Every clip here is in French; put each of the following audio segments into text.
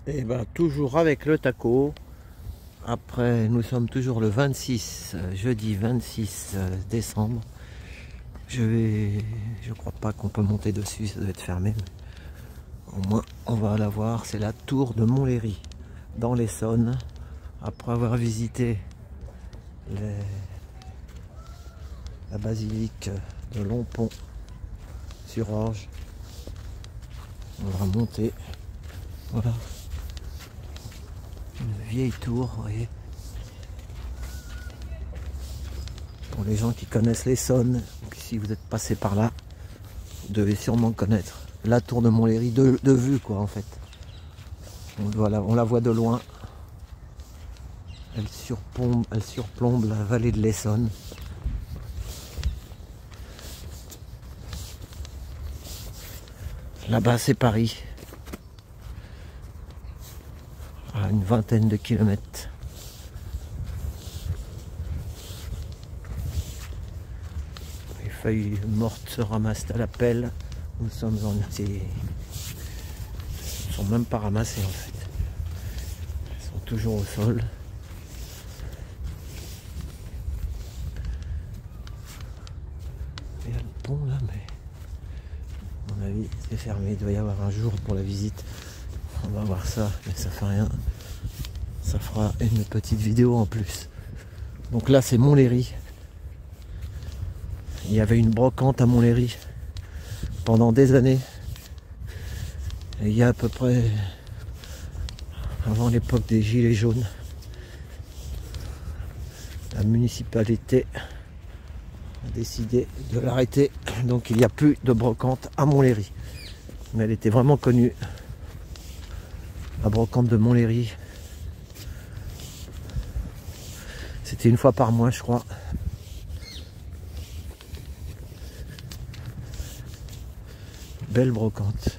Et ben toujours avec le taco. Après, nous sommes toujours le 26, jeudi 26 décembre. Je crois pas qu'on peut monter dessus, ça doit être fermé. Au moins, on va la voir. C'est la tour de Montlhéry, dans l'Essonne. Après avoir visité la basilique de Longpont-sur-Orge, on va monter. Voilà. Une vieille tour, vous voyez. Pour les gens qui connaissent l'Essonne, si vous êtes passé par là, vous devez sûrement connaître la tour de Montlhéry de vue, quoi, en fait. On la voit de loin. Elle surplombe la vallée de l'Essonne. Là-bas, c'est Paris. À une vingtaine de kilomètres. Les feuilles mortes se ramassent à la pelle. Nous sommes en été. Elles ne sont même pas ramassées en fait. Elles sont toujours au sol. Il y a le pont là, mais à mon avis c'est fermé. Il doit y avoir un jour pour la visite. On va voir ça, mais ça fait rien. Ça fera une petite vidéo en plus. Donc là c'est Montlhéry. Il y avait une brocante à Montlhéry pendant des années. Et il y a à peu près avant l'époque des gilets jaunes, la municipalité a décidé de l'arrêter. Donc il n'y a plus de brocante à Montlhéry. Mais elle était vraiment connue. La brocante de Montlhéry. C'était une fois par mois, je crois. Belle brocante.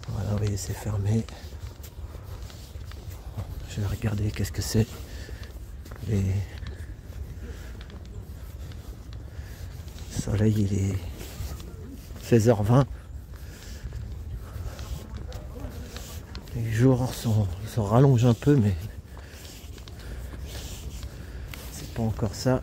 Voilà, vous voyez, c'est fermé. Je vais regarder qu'est-ce que c'est. Le soleil, il est 16h20. Les jours se rallongent un peu, mais c'est pas encore ça.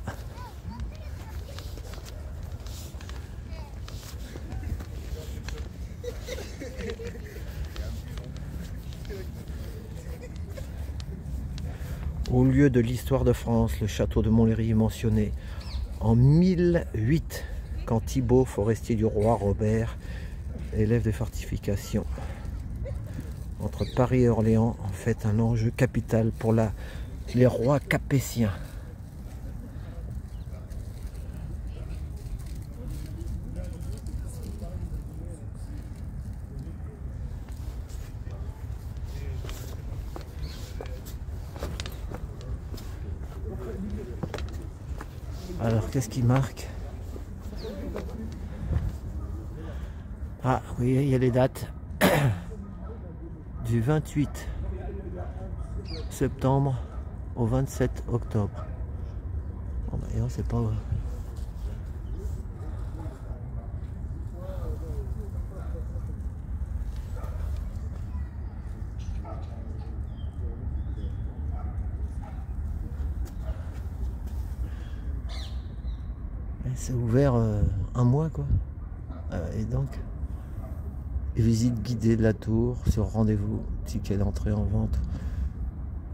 Au lieu de l'histoire de France, le château de Montlhéry est mentionné en 1008, quand Thibaut, forestier du roi Robert, élève des fortifications entre Paris et Orléans, en fait un enjeu capital pour les rois capétiens. Alors, qu'est-ce qui marque? Ah oui, il y a les dates. Du 28 septembre au 27 octobre. Bon, d'ailleurs, c'est pas... C'est ouvert un mois, quoi. Et donc, visite guidée de la tour sur rendez-vous, ticket d'entrée en vente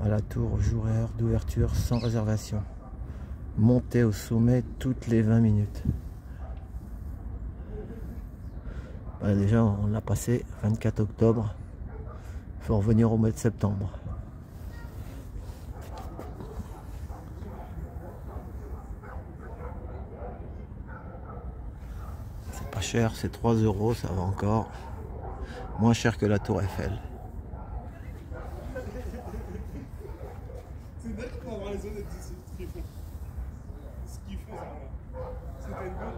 à la tour, jour et heure d'ouverture sans réservation. Montée au sommet toutes les 20 minutes. Déjà, on l'a passé 24 octobre. Il faut revenir au mois de septembre. C'est pas cher, c'est 3 €, ça va encore. Moins cher que la tour Eiffel. C'est dingue pour avoir les honnêtes ici, ce qu'ils font. Ce qu'ils font, c'était une bonne.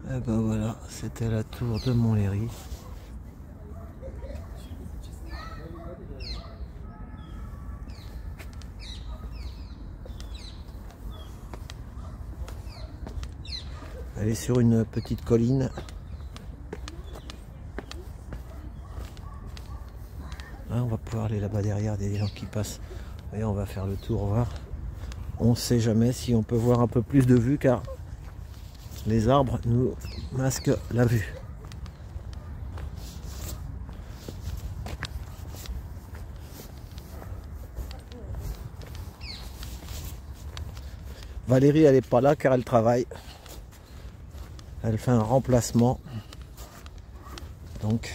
Et ben voilà, c'était la tour de Montlhéry. Elle est sur une petite colline. Là, on va pouvoir aller là-bas derrière, des gens qui passent. Et on va faire le tour, voir. On ne sait jamais si on peut voir un peu plus de vue car les arbres nous masquent la vue. Valérie, elle n'est pas là car elle travaille. Elle fait un remplacement. Donc,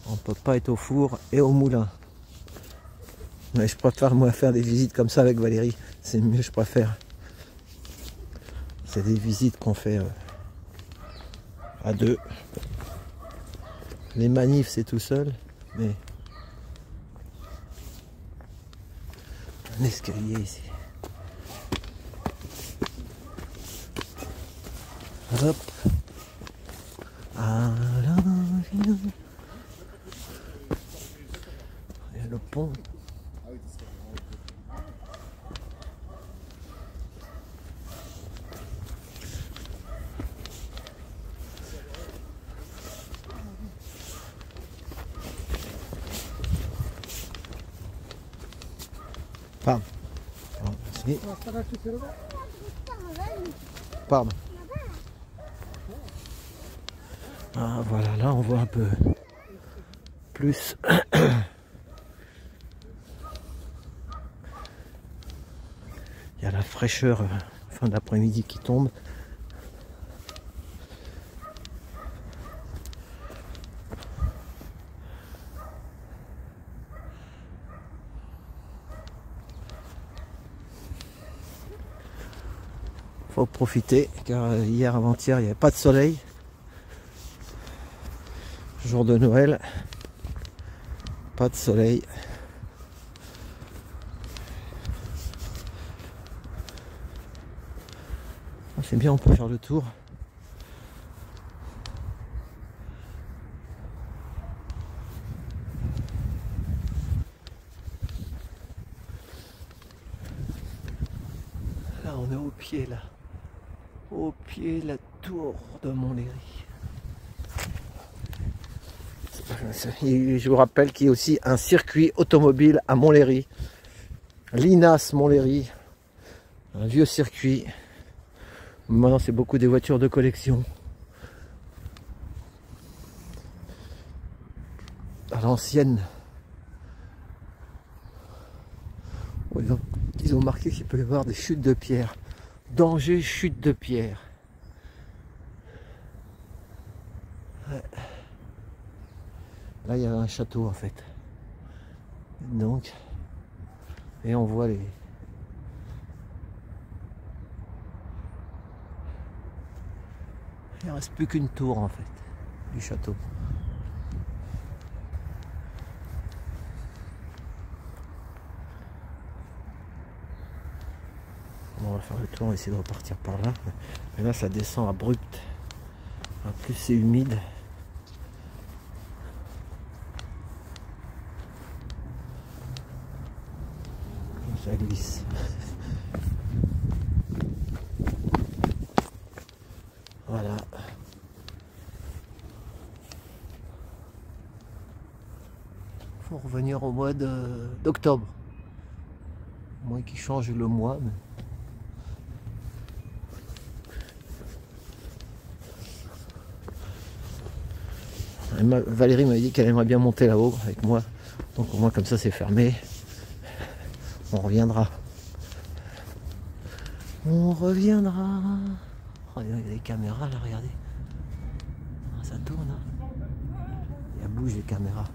on ne peut pas être au four et au moulin. Mais je préfère moi faire des visites comme ça avec Valérie. C'est mieux, je préfère. C'est des visites qu'on fait à deux. Les manifs, c'est tout seul. Mais un escalier ici. Hop. Ah là, il y a le pont. Pardon. Pardon. Ah voilà, là on voit un peu plus. Il y a la fraîcheur fin d'après-midi qui tombe. Faut profiter car hier avant-hier il n'y avait pas de soleil. Jour de Noël, pas de soleil. C'est bien, on peut faire le tour. Là on est au pied là. Au pied de la tour de Montlhéry. Je vous rappelle qu'il y a aussi un circuit automobile à Montlhéry. L'INAS Montlhéry. Un vieux circuit. Maintenant c'est beaucoup des voitures de collection. À l'ancienne. Ils ont marqué qu'il peut y avoir des chutes de pierre. Danger chute de pierre. Ouais. Là il y a un château en fait. Donc, et on voit les... Il ne reste plus qu'une tour en fait du château. On va faire le tour, on va essayer de repartir par là. Mais là ça descend abrupt. En plus c'est humide. Ça glisse. Voilà. Faut revenir au mois d'octobre. Moi qui change le mois. Mais... Valérie m'a dit qu'elle aimerait bien monter là-haut avec moi. Donc au moins comme ça c'est fermé. On reviendra. On reviendra. Oh, il y a des caméras là, regardez. Ça tourne. Hein. Il bouge les caméras.